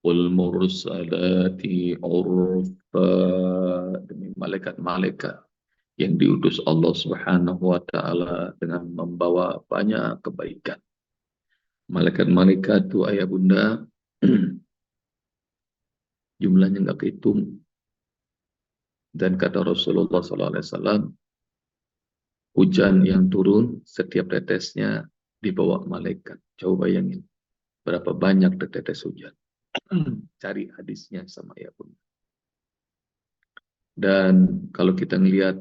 Wal mursalati urfa, demi malaikat-malaikat yang diutus Allah Subhanahu wa taala dengan membawa banyak kebaikan. Malaikat-malaikat itu ayah bunda jumlahnya nggak kehitung, dan kata Rasulullah SAW, hujan yang turun setiap tetesnya dibawa malaikat. Coba bayangin berapa banyak tetes hujan. Cari hadisnya sama ayah bunda. Dan kalau kita ngelihat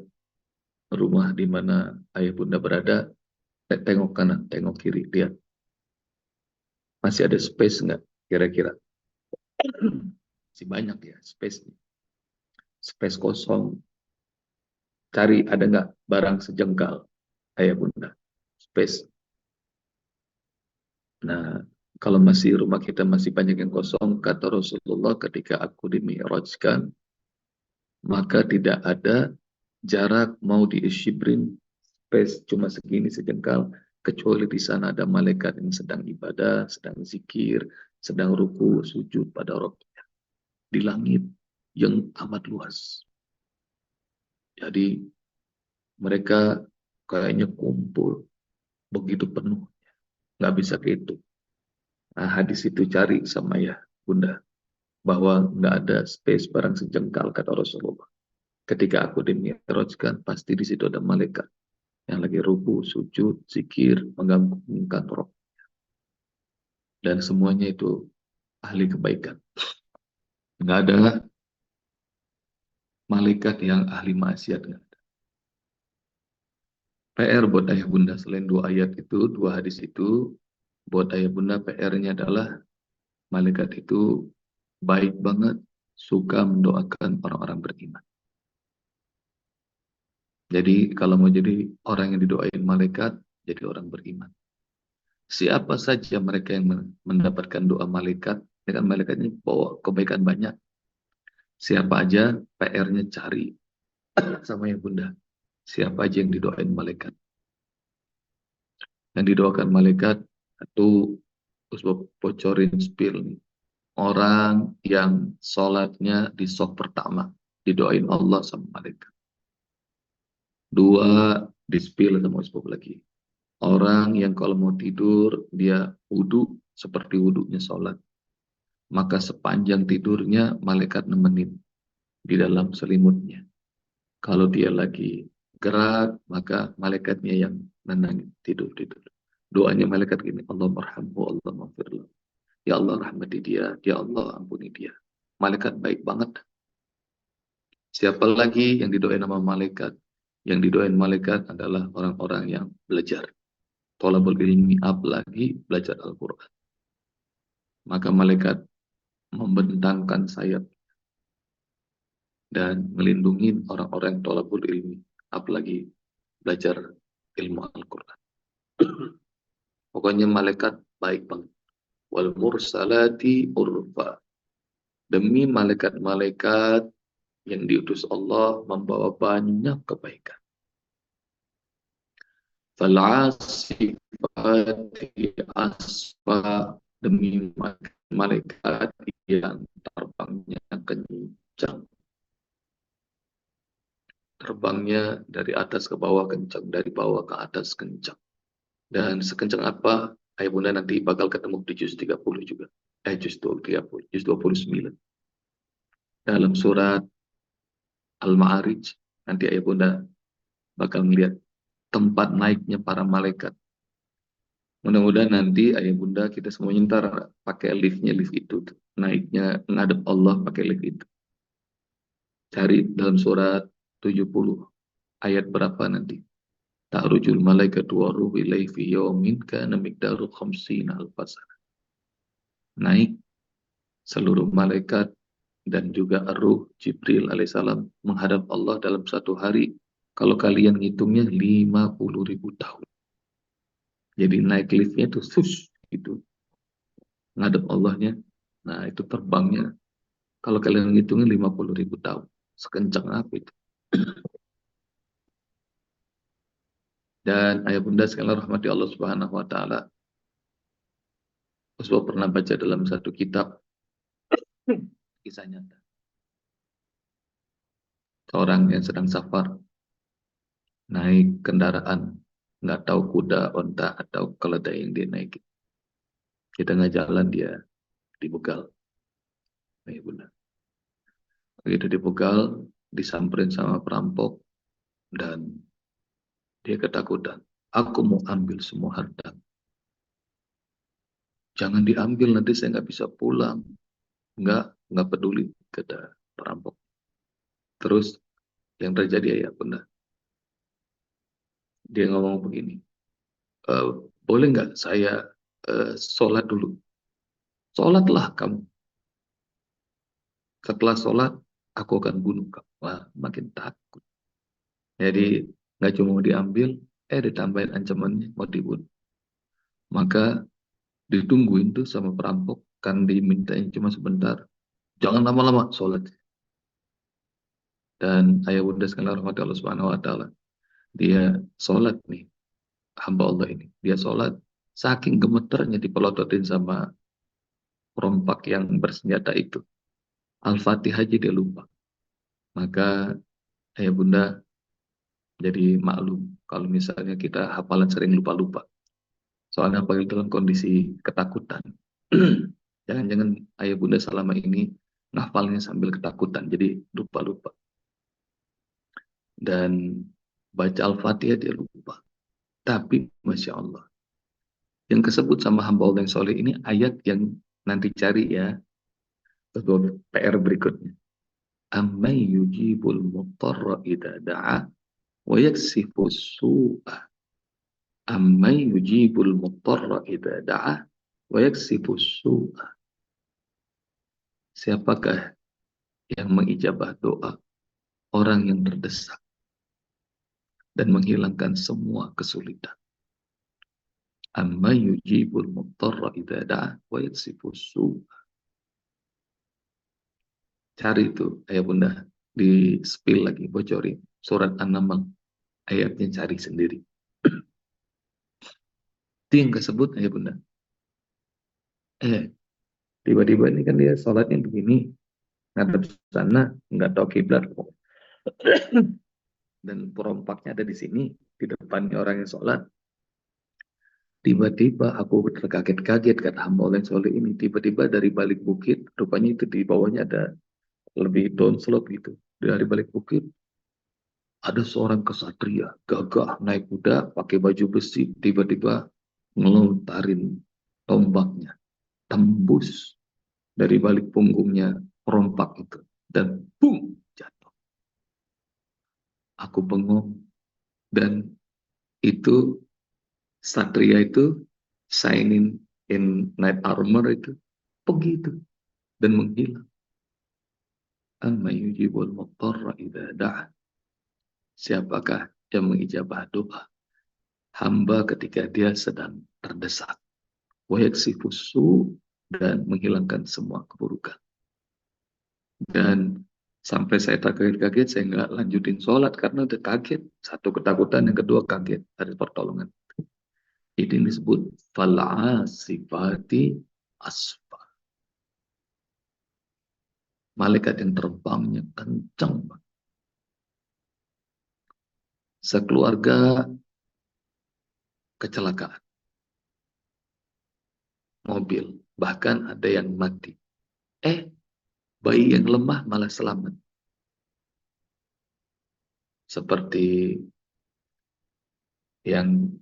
rumah di mana ayah bunda berada, tengok kanan, tengok kiri, lihat masih ada space nggak kira-kira? Masih banyak ya space, space kosong. Cari ada nggak barang sejengkal ayah bunda, space. Nah, kalau masih rumah kita masih banyak yang kosong, kata Rasulullah, ketika aku dimi'rajkan, maka tidak ada jarak mau diisyibrin, space cuma segini sejengkal, kecuali di sana ada malaikat yang sedang ibadah, sedang zikir, sedang ruku, sujud pada Rabbnya di langit yang amat luas. Jadi mereka kayaknya kumpul begitu penuh, nggak bisa kehitung. Nah, hadis itu cari sama ya bunda, bahwa nggak ada space barang sejengkal, kata Rasulullah. Ketika aku dimi'rajkan, pasti di situ ada malaikat yang lagi ruku, sujud, zikir, menggabungkan roh. Dan semuanya itu ahli kebaikan. Nggak ada malaikat yang ahli maksiat. PR buat ayah bunda, selain dua ayat itu, dua hadis itu, buat ayah bunda PR-nya adalah malaikat itu baik banget, suka mendoakan orang-orang beriman. Jadi kalau mau jadi orang yang didoain malaikat, jadi orang beriman. Siapa saja mereka yang mendapatkan doa malaikat, dengan malaikatnya bawa kebaikan banyak. Siapa aja PR-nya cari sama yang bunda. Siapa aja yang didoain malaikat. Yang didoakan malaikat, itu usbab bocorin spill nih. Orang yang sholatnya di saf pertama, didoain Allah sama malaikat. Dua, di spill sama usbab lagi. Orang yang kalau mau tidur, dia wudhu seperti wudhunya sholat. Maka sepanjang tidurnya, malaikat nemenin di dalam selimutnya. Kalau dia lagi gerak, maka malaikatnya yang nenangin, tidur-tidur. Doanya malaikat gini, Allah marhamhu, Allah maghfirlah. Ya Allah rahmati dia, ya Allah ampuni dia. Malaikat baik banget. Siapa lagi yang didoain nama malaikat? Yang didoain malaikat adalah orang-orang yang belajar. Thalabul ilmi, apalagi belajar Al-Quran. Maka malaikat membentangkan sayap dan melindungi orang-orang yang thalabul ilmi, apalagi belajar ilmu Al-Quran. Pokoknya malaikat baik banget. Wal mursalati urfa. Demi malaikat-malaikat yang diutus Allah membawa banyak kebaikan. Fal'asifati asfa, demi malaikat yang terbangnya kencang. Terbangnya dari atas ke bawah kencang, dari bawah ke atas kencang. Dan sekencang apa? Ayah bunda nanti bakal ketemu di juz 30 juga. Juz 30, juz 29. Dalam surat Al-Ma'arij, nanti ayah bunda bakal melihat tempat naiknya para malaikat. Mudah-mudahan nanti ayah bunda kita semuanya ntar pakai liftnya, lift itu. Naiknya ngadep Allah pakai lift itu. Cari dalam surat 70. Ayat berapa nanti? Ta'rujul malaikatu wa ruhu ilaihi fi yawmin kana miqdaru khamsina alfasana. Naik seluruh malaikat dan juga Ruh Jibril alaihissalam menghadap Allah dalam satu hari. Kalau kalian ngitungnya 50.000 tahun. Jadi naik liftnya itu sus gitu, ngadep Allahnya. Nah itu terbangnya. Kalau kalian ngitungnya 50.000 tahun. Sekencang apa itu? Dan ayah bunda sekalian rahmati Allah Subhanahu Wa Taala. Rasulullah pernah baca dalam satu kitab Kisah nyata. Seorang yang sedang safar, naik kendaraan, nggak tahu kuda, onta, atau keledai yang dia naiki. Di tengah jalan dia dibegal. Ya benar. Begitu dibegal, disamperin sama perampok, dan dia ketakutan. Aku mau ambil semua harta. Jangan diambil, nanti saya nggak bisa pulang. Nggak peduli, kata perampok. Terus yang terjadi ya benar. Dia ngomong begini, "E, boleh nggak saya sholat dulu? Sholatlah kamu. Setelah sholat, aku akan bunuh kamu." Wah, makin takut. Jadi nggak cuma mau diambil, ditambahin ancamannya mau dibunuh. Maka ditungguin tuh sama perampok, kan dimintain cuma sebentar. Jangan lama-lama sholat. Dan ayah bunda sekalian rahmati Allah Subhanahu Wa Taala, dia sholat nih, hamba Allah ini. Dia sholat, saking gemeternya dipelototin sama perompak yang bersenjata itu. Al-Fatihah aja dia lupa. Maka ayah bunda jadi maklum kalau misalnya kita hafalan sering lupa-lupa. Soalnya apalagi dalam kondisi ketakutan. Jangan-jangan ayah bunda selama ini ngafalnya sambil ketakutan, jadi lupa-lupa. Dan baca Al-Fatihah dia lupa. Tapi Masya Allah, yang disebut sama hamba Allah yang soleh ini ayat yang nanti cari ya, untuk PR berikutnya. Amman yujibul muttarra idza da'a wa yaksifu su'a. Amman yujibul muttarra idza da'a wa yaksifu su'a. Siapakah yang mengijabah doa orang yang terdesak dan menghilangkan semua kesulitan? Amma yujibul muttarra idza da'a wa yaksifu su'a. Cari itu ayah bunda, di spill lagi, bocorin surat An-Naml ayatnya, cari sendiri. Itu yang kesebut ayah bunda. Tiba-tiba ini kan dia sholatnya begini, ngadep sana, nggak tahu kiblat kok. Dan perompaknya ada di sini, di depannya orang yang sholat. Tiba-tiba aku terkaget-kaget, kata hamba Allah yang soleh ini. Tiba-tiba dari balik bukit, rupanya itu di bawahnya ada lebih down slope gitu. Dari balik bukit, ada seorang kesatria, gagah, naik kuda, pakai baju besi, tiba-tiba ngelontarin tombaknya, tembus dari balik punggungnya perompak itu, dan boom, jatuh. Aku bengong, dan itu satria itu shining in night armor itu begitu dan menghilang. Amma yujibul muttarra idza da'a. Siapakah yang mengijabah doa hamba ketika dia sedang terdesak? Wa yaksifu su', dan menghilangkan semua keburukan. Dan sampai saya tak kaget-kaget, saya nggak lanjutin sholat karena udah kaget. Satu ketakutan, yang kedua kaget dari pertolongan. Ini disebut fal'asifati asfa. Malaikat yang terbangnya kencang. Sekeluarga kecelakaan mobil, bahkan ada yang mati. Bayi yang lemah malah selamat. Seperti yang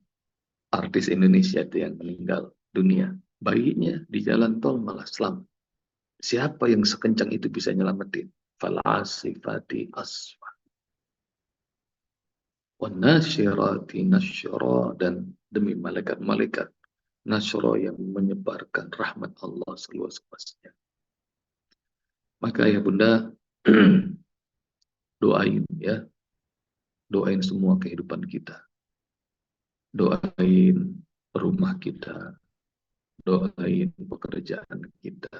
artis Indonesia itu yang meninggal dunia. Bayinya di jalan tol malah selamat. Siapa yang sekencang itu bisa nyelamatin? Falasifati asfa. Wanasyirati nasyra, dan demi malaikat-malaikat nasyra yang menyebarkan rahmat Allah seluas-luasnya. Maka ya bunda, doain ya. Doain semua kehidupan kita. Doain rumah kita. Doain pekerjaan kita.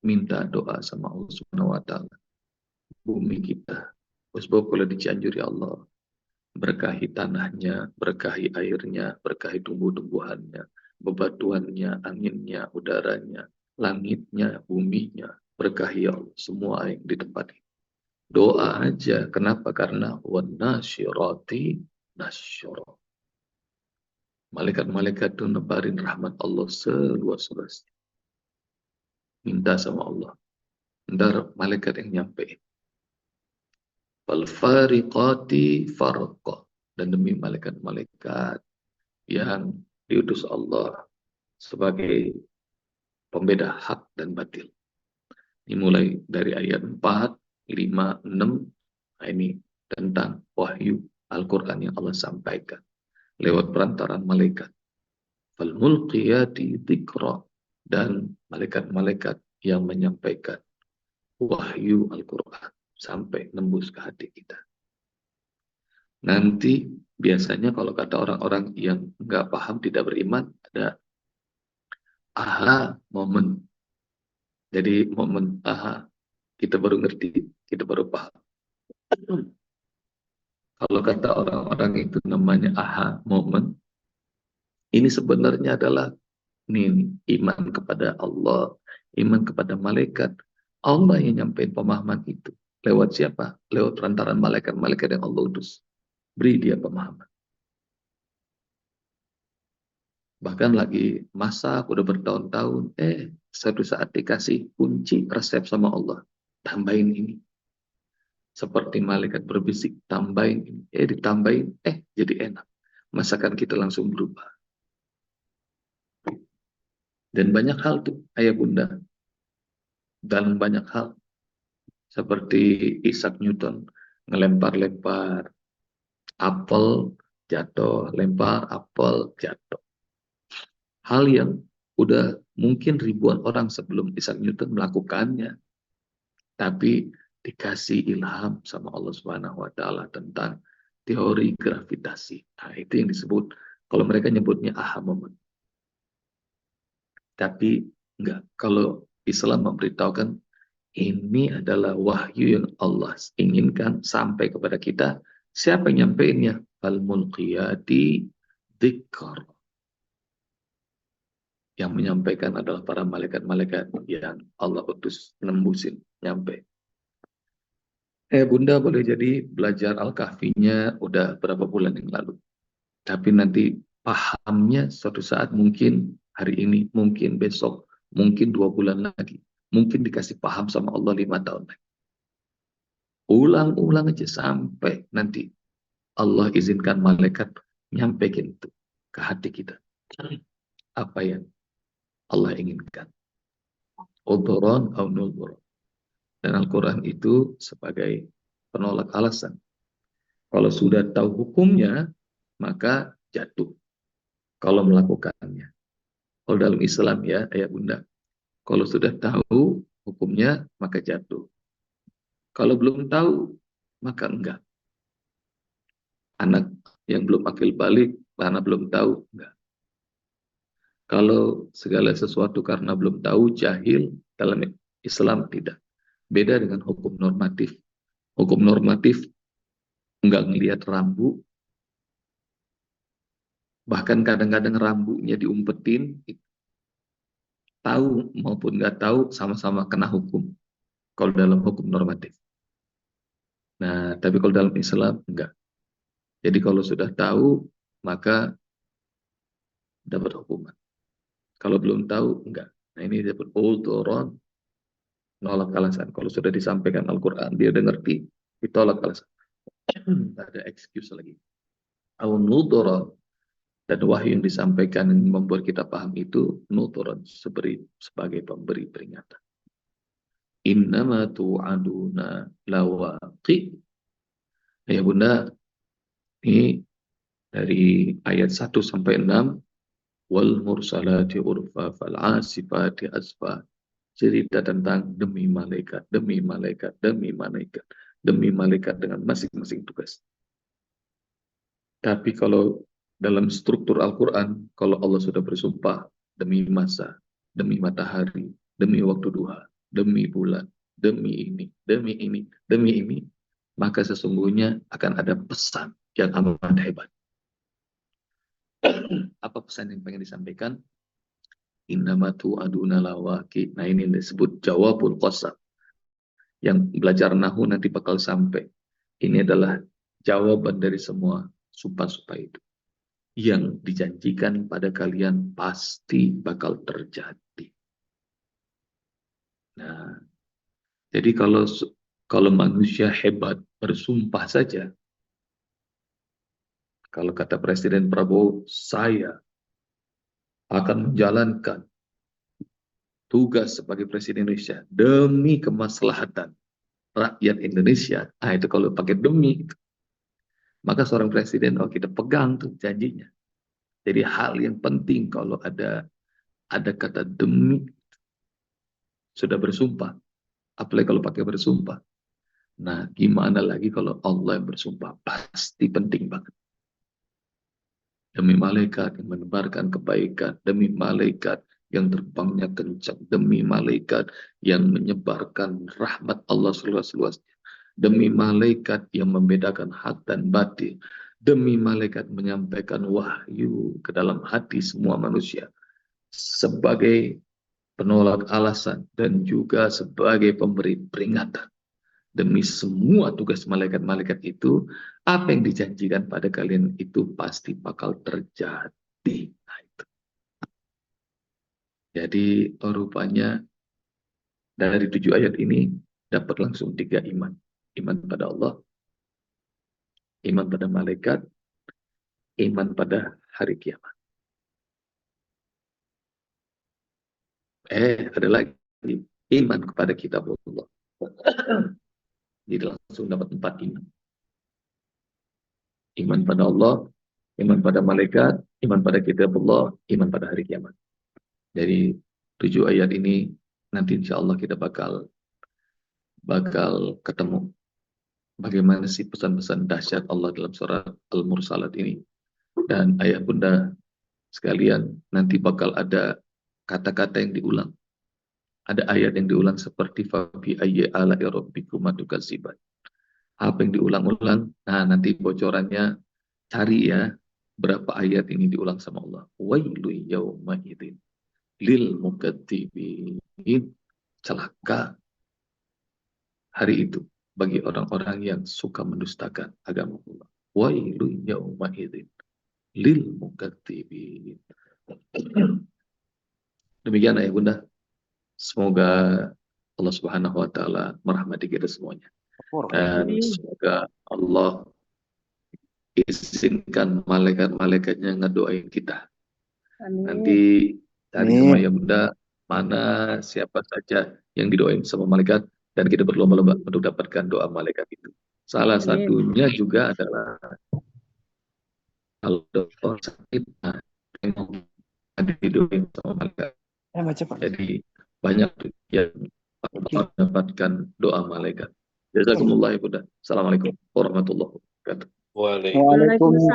Minta doa sama Allah Subhanahu wa Ta'ala. Bumi kita. Sebab kalau di Cianjur ya Allah, berkahi tanahnya, berkahi airnya, berkahi tumbuh-tumbuhannya, bebatuannya, anginnya, udaranya, langitnya, buminya. diberkahi ya Allah semua yang di tempat ini. Doa aja. Kenapa? Karena wanasyirati nasyara. Malaikat-malaikat itu nebarin rahmat Allah seluas-luasnya. Minta sama Allah. Ntar malaikat yang nyampe. Fal fariqati farqa. Dan demi malaikat-malaikat yang diutus Allah sebagai pembeda hak dan batil. Ini mulai dari ayat 4, 5, 6. Nah, ini tentang wahyu Al-Quran yang Allah sampaikan lewat perantaran malaikat. Falmulqiyati dzikra, dan malaikat-malaikat yang menyampaikan wahyu Al-Quran sampai nembus ke hati kita. Nanti biasanya kalau kata orang-orang yang nggak paham, tidak beriman, ada aha moment. Jadi momen aha, kita baru ngerti, kita baru paham. Kalau kata orang-orang itu namanya aha moment, ini sebenarnya adalah ini iman kepada Allah, iman kepada malaikat. Allah yang nyampein pemahaman itu. Lewat siapa? Lewat perantaran malaikat-malaikat yang Allah utus. Beri dia pemahaman. Bahkan lagi masak, udah bertahun-tahun, suatu saat dikasih kunci resep sama Allah. Tambahin ini. Seperti malaikat berbisik, tambahin ini. Ditambahin, jadi enak. Masakan kita langsung berubah. Dan banyak hal tuh, ayah bunda. Dalam banyak hal. Seperti Isaac Newton. Ngelempar-lempar apel, jatuh. Lempar apel, jatuh. Hal yang udah mungkin ribuan orang sebelum Isaac Newton melakukannya. Tapi dikasih ilham sama Allah Subhanahu wa taala tentang teori gravitasi. Nah, itu yang disebut, kalau mereka nyebutnya aha moment. Tapi enggak, kalau Islam memberitahukan ini adalah wahyu yang Allah inginkan sampai kepada kita. Siapa yang nyampeinnya? Al-mulqiyati dzikr. Yang menyampaikan adalah para malaikat-malaikat yang Allah utus nembusin nyampe. Bunda boleh jadi belajar Al-Kahfinya udah berapa bulan yang lalu. Tapi nanti pahamnya suatu saat mungkin hari ini, mungkin besok, mungkin 2 bulan lagi. Mungkin dikasih paham sama Allah 5 tahun lagi. Ulang-ulang aja sampai nanti Allah izinkan malaikat nyampaikan itu ke hati kita. Apa yang Allah inginkan. Udhuran au nudhuran. Dan Al-Quran itu sebagai penolak alasan. Kalau sudah tahu hukumnya, maka jatuh. Kalau melakukannya. Kalau dalam Islam ya, ayah bunda. Kalau sudah tahu hukumnya, maka jatuh. Kalau belum tahu, maka enggak. Anak yang belum akil balik, karena belum tahu, enggak. Kalau segala sesuatu karena belum tahu, jahil, dalam Islam tidak. Beda dengan hukum normatif. Hukum normatif enggak ngelihat rambu, bahkan kadang-kadang rambunya diumpetin, tahu maupun nggak tahu sama-sama kena hukum. Kalau dalam hukum normatif. Nah, tapi kalau dalam Islam enggak. Jadi kalau sudah tahu, maka dapat hukuman. Kalau belum tahu, enggak. Nah, ini disebut udhuran, nolak alasan. Kalau sudah disampaikan Al-Quran, dia udah ngerti, ditolak alasan. Tidak ada excuse lagi. Al-nudhuran, dan wahyu yang disampaikan yang membuat kita paham itu nudhuran, sebagai pemberi peringatan. Innama tu'aduna lawaqi. Ya bunda, ini dari ayat 1 sampai 6, wal mursalati urfa fal asifati asfa, cerita tentang demi malaikat, demi malaikat, demi malaikat, demi malaikat dengan masing-masing tugas. Tapi kalau dalam struktur Al-Quran, kalau Allah sudah bersumpah demi masa, demi matahari, demi waktu duha, demi bulan, demi ini, demi ini, demi ini, maka sesungguhnya akan ada pesan yang amat hebat. Apa pesan yang pengen disampaikan? innamatu aduna lawaki. Nah ini disebut jawabul qasam. Yang belajar nahu nanti bakal sampai. Ini adalah jawaban dari semua sumpah-sumpah itu. Yang dijanjikan pada kalian pasti bakal terjadi. Nah, jadi kalau manusia hebat bersumpah saja, kalau kata Presiden Prabowo, saya akan menjalankan tugas sebagai Presiden Indonesia demi kemaslahatan rakyat Indonesia. Nah itu kalau pakai demi, maka seorang presiden, oh kita pegang tuh janjinya. Jadi hal yang penting kalau ada kata demi, sudah bersumpah. Apalagi kalau pakai bersumpah. Nah gimana lagi kalau Allah yang bersumpah, pasti penting banget. Demi malaikat yang menebarkan kebaikan, demi malaikat yang terbangnya kencang, demi malaikat yang menyebarkan rahmat Allah seluas-luasnya, demi malaikat yang membedakan hak dan batin, demi malaikat menyampaikan wahyu ke dalam hati semua manusia, sebagai penolak alasan dan juga sebagai pemberi peringatan. Demi semua tugas malaikat-malaikat itu, apa yang dijanjikan pada kalian itu pasti bakal terjadi. Nah, itu. Jadi rupanya dari 7 ayat ini dapat langsung 3 iman. Iman pada Allah, iman pada malaikat, iman pada hari kiamat. Ada lagi, iman kepada kitab Allah. Jadi langsung dapat 4 iman. Iman pada Allah, iman pada malaikat, iman pada kitab Allah, iman pada hari kiamat. Jadi 7 ayat ini nanti insya Allah kita bakal ketemu bagaimana sih pesan-pesan dahsyat Allah dalam surat Al-Mursalat ini. Dan ayah bunda sekalian, nanti bakal ada kata-kata yang diulang. Ada ayat yang diulang seperti fabi ayyi ala'i rabbikuma tukadziban. Apa yang diulang-ulang? Nah, nanti bocorannya cari ya berapa ayat ini diulang sama Allah. Wailu yauma idzin lil mukadzibin. Celaka hari itu bagi orang-orang yang suka mendustakan agama Allah. Wailu yauma idzin lil mukadzibin. Demikian ya bunda. Semoga Allah Subhanahu wa taala merahmati kita semuanya. Dan semoga Allah izinkan malaikat-malaikatnya ngedoain kita. Amin. Nanti cari sama ya bunda mana siapa saja yang didoain sama malaikat dan kita berlomba-lomba untuk dapatkan doa malaikat itu. Salah satunya juga adalah kalau orang sakit, nah, yang didoain sama malaikat. Jadi banyak yang mendapatkan doa malaikat. Jazakumullah ya bunda. Assalamualaikum warahmatullahi wabarakatuh. Waalaikumsalam.